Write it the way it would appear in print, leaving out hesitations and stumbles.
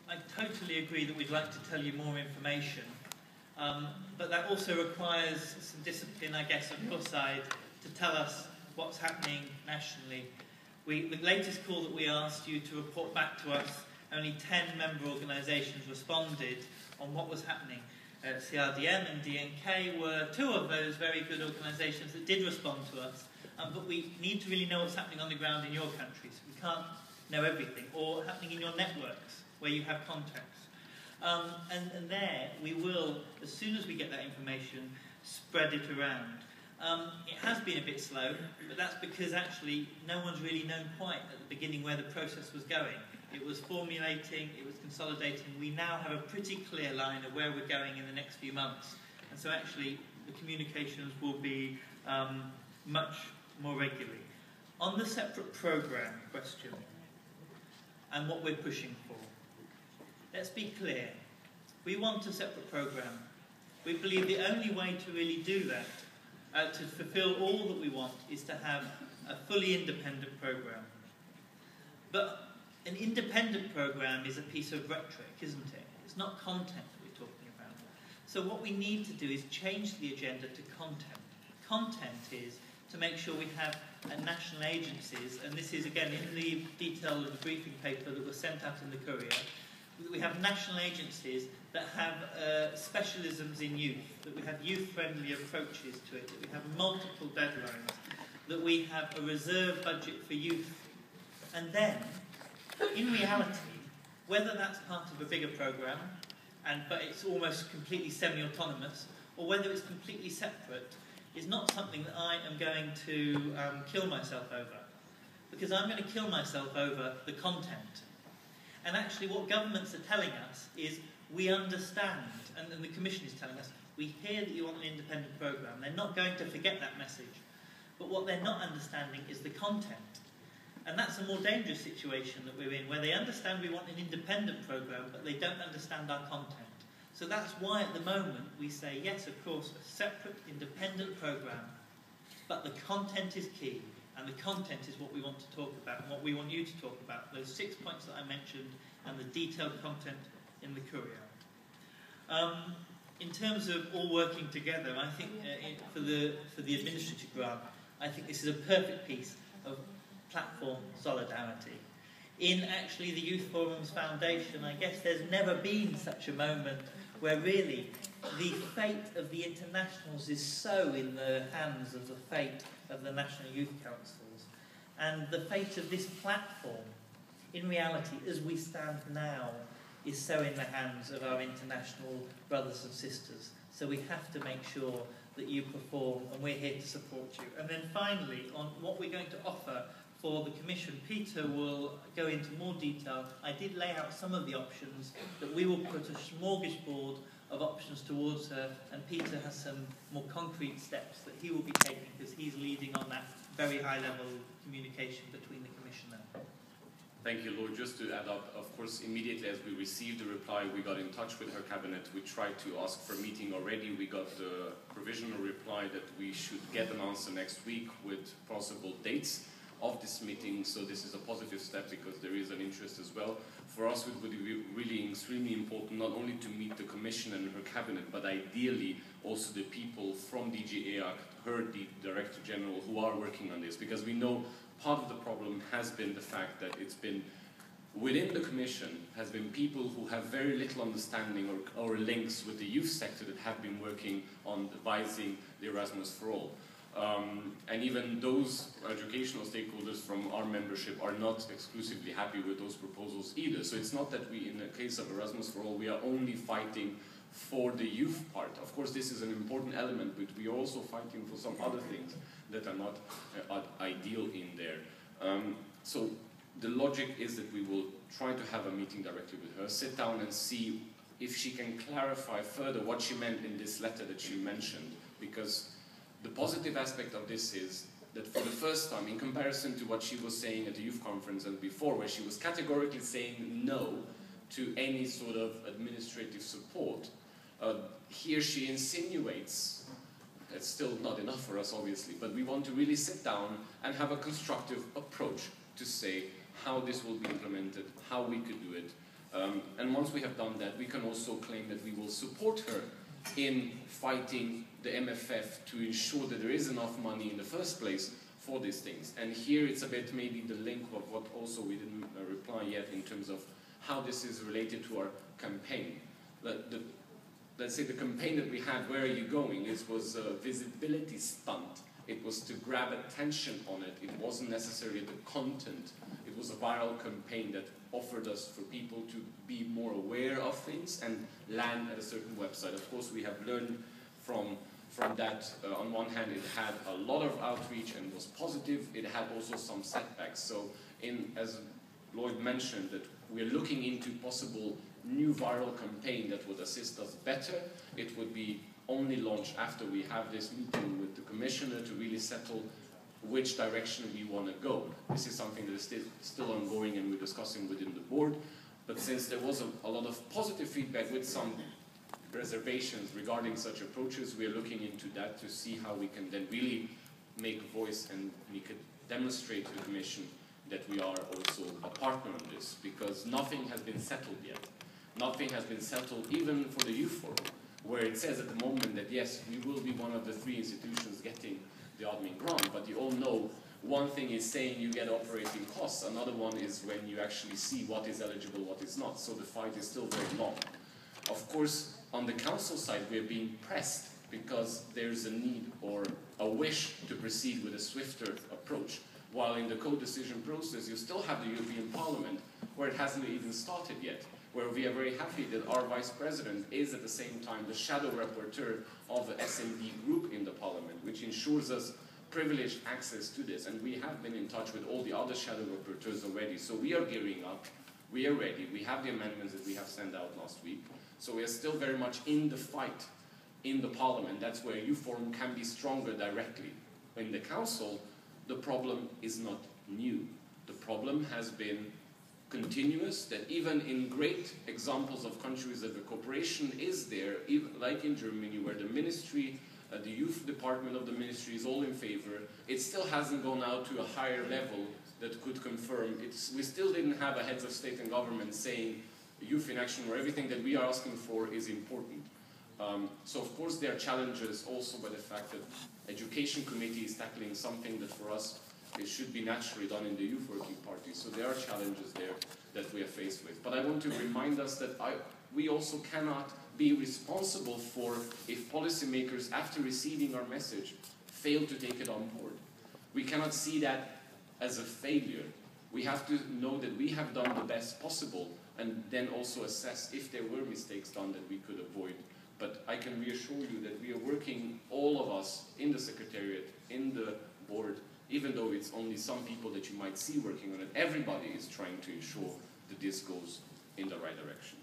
I totally agree that we'd like to tell you more information, but that also requires some discipline, I guess, on your side to tell us what's happening nationally. The latest call that we asked you to report back to us, only 10 member organisations responded on what was happening. CRDM and DNK were two of those very good organisations that did respond to us, but we need to really know what's happening on the ground in your countries. We can't know everything, or happening in your networks where you have contacts. And there we will, as soon as we get that information, spread it around. It has been a bit slow, but that's because actually no one's really known quite at the beginning where the process was going. It was formulating, it was consolidating. We now have a pretty clear line of where we're going in the next few months. And so actually the communications will be much more regularly. On the separate programme question and what we're pushing for, let's be clear. We want a separate programme. We believe the only way to really do that, to fulfil all that we want, is to have a fully independent programme. But an independent programme is a piece of rhetoric, isn't it? It's not content that we're talking about. So what we need to do is change the agenda to content. Content is to make sure we have national agencies, and this is again in the detail of the briefing paper that was sent out in the Courier, that we have national agencies that have specialisms in youth, that we have youth-friendly approaches to it, that we have multiple deadlines, that we have a reserve budget for youth. And then, in reality, whether that's part of a bigger programme, but it's almost completely semi-autonomous, or whether it's completely separate, is not something that I am going to kill myself over. Because I'm going to kill myself over the content. And actually what governments are telling us is, we understand, and the Commission is telling us, we hear that you want an independent programme. They're not going to forget that message. But what they're not understanding is the content. And that's a more dangerous situation that we're in, where they understand we want an independent programme, but they don't understand our content. So that's why at the moment we say, yes, of course, a separate independent programme, but the content is key, and the content is what we want to talk about, and what we want you to talk about, those 6 points that I mentioned, and the detailed content in the Courier. In terms of all working together, I think for the administrative grant, I think this is a perfect piece of platform solidarity. In actually the Youth Forum's foundation, I guess there's never been such a moment where really the fate of the internationals is so in the hands of the fate of the National Youth Councils. And the fate of this platform, in reality, as we stand now, is so in the hands of our international brothers and sisters. So we have to make sure that you perform, and we're here to support you. And then finally, on what we're going to offer for the Commission, Peter will go into more detail. I did lay out some of the options, that we will put a smorgasbord of options towards her, and Peter has some more concrete steps that he will be taking, because he's leading on that very high-level communication between the Commissioner. Thank you, Lord. Just to add up, of course, immediately as we received the reply, we got in touch with her cabinet. We tried to ask for a meeting already. We got the provisional reply that we should get an answer next week with possible dates of this meeting. So this is a positive step, because there is an interest as well. For us, it would be really extremely important not only to meet the Commission and her cabinet, but ideally also the people from YiA, her Director General, who are working on this, because we know part of the problem has been the fact that it's been within the Commission has been people who have very little understanding or links with the youth sector that have been working on devising the Erasmus for All. And even those educational stakeholders from our membership are not exclusively happy with those proposals either. So it's not that we, in the case of Erasmus for All, we are only fighting for the youth part. Of course, this is an important element, but we are also fighting for some other things that are not ideal in there. So the logic is that we will try to have a meeting directly with her, sit down and see if she can clarify further what she meant in this letter that she mentioned, because the positive aspect of this is that for the first time, in comparison to what she was saying at the youth conference and before, where she was categorically saying no to any sort of administrative support, here she insinuates, it's still not enough for us obviously, but we want to really sit down and have a constructive approach to say, how this will be implemented, how we could do it. And once we have done that, we can also claim that we will support her in fighting the MFF to ensure that there is enough money in the first place for these things. And here it's a bit maybe the link of what also we didn't reply yet in terms of how this is related to our campaign. Let's say the campaign that we had, Where Are You Going? It was a visibility stunt. It was to grab attention on it. It wasn't necessarily the content. It was a viral campaign that offered us for people to be more aware of things and land at a certain website. Of course, we have learned from that. On one hand, it had a lot of outreach and was positive. It had also some setbacks. So, as Lloyd mentioned, that we're looking into possible new viral campaign that would assist us better. It would be only launched after we have this meeting with the Commissioner to really settle which direction we want to go. This is something that is still ongoing and we're discussing within the board. But since there was a lot of positive feedback with some reservations regarding such approaches, we are looking into that to see how we can then really make a voice and we could demonstrate to the Commission that we are also a partner on this, because nothing has been settled yet. Nothing has been settled even for the Youth Forum, where it says at the moment that yes, we will be one of the 3 institutions getting the admin grant, but you all know one thing is saying you get operating costs, another one is when you actually see what is eligible, what is not, so the fight is still very long. Of course, on the Council side, we are being pressed because there's a need or a wish to proceed with a swifter approach, while in the co-decision process you still have the European Parliament, where it hasn't even started yet, where we are very happy that our Vice President is at the same time the shadow rapporteur of the SND group in the Parliament, which ensures us privileged access to this. And we have been in touch with all the other shadow rapporteurs already, so we are gearing up, we are ready, we have the amendments that we have sent out last week, so we are still very much in the fight in the Parliament. That's where Youth Forum can be stronger directly. In the Council, the problem is not new. The problem has been continuous, that even in great examples of countries that the cooperation is there, even like in Germany, where the ministry, the youth department of the ministry is all in favor, it still hasn't gone out to a higher level that could confirm. We still didn't have a heads of state and government saying youth in action, where everything that we are asking for is important. So of course there are challenges also by the fact that Education Committee is tackling something that for us it should be naturally done in the Youth Working Party. So there are challenges there that we are faced with. But I want to remind us that we also cannot be responsible for if policymakers, after receiving our message, fail to take it on board. We cannot see that as a failure. We have to know that we have done the best possible and then also assess if there were mistakes done that we could avoid. But I can reassure you that we are working, all of us, in the Secretariat, in the board, even though it's only some people that you might see working on it, everybody is trying to ensure that this goes in the right direction.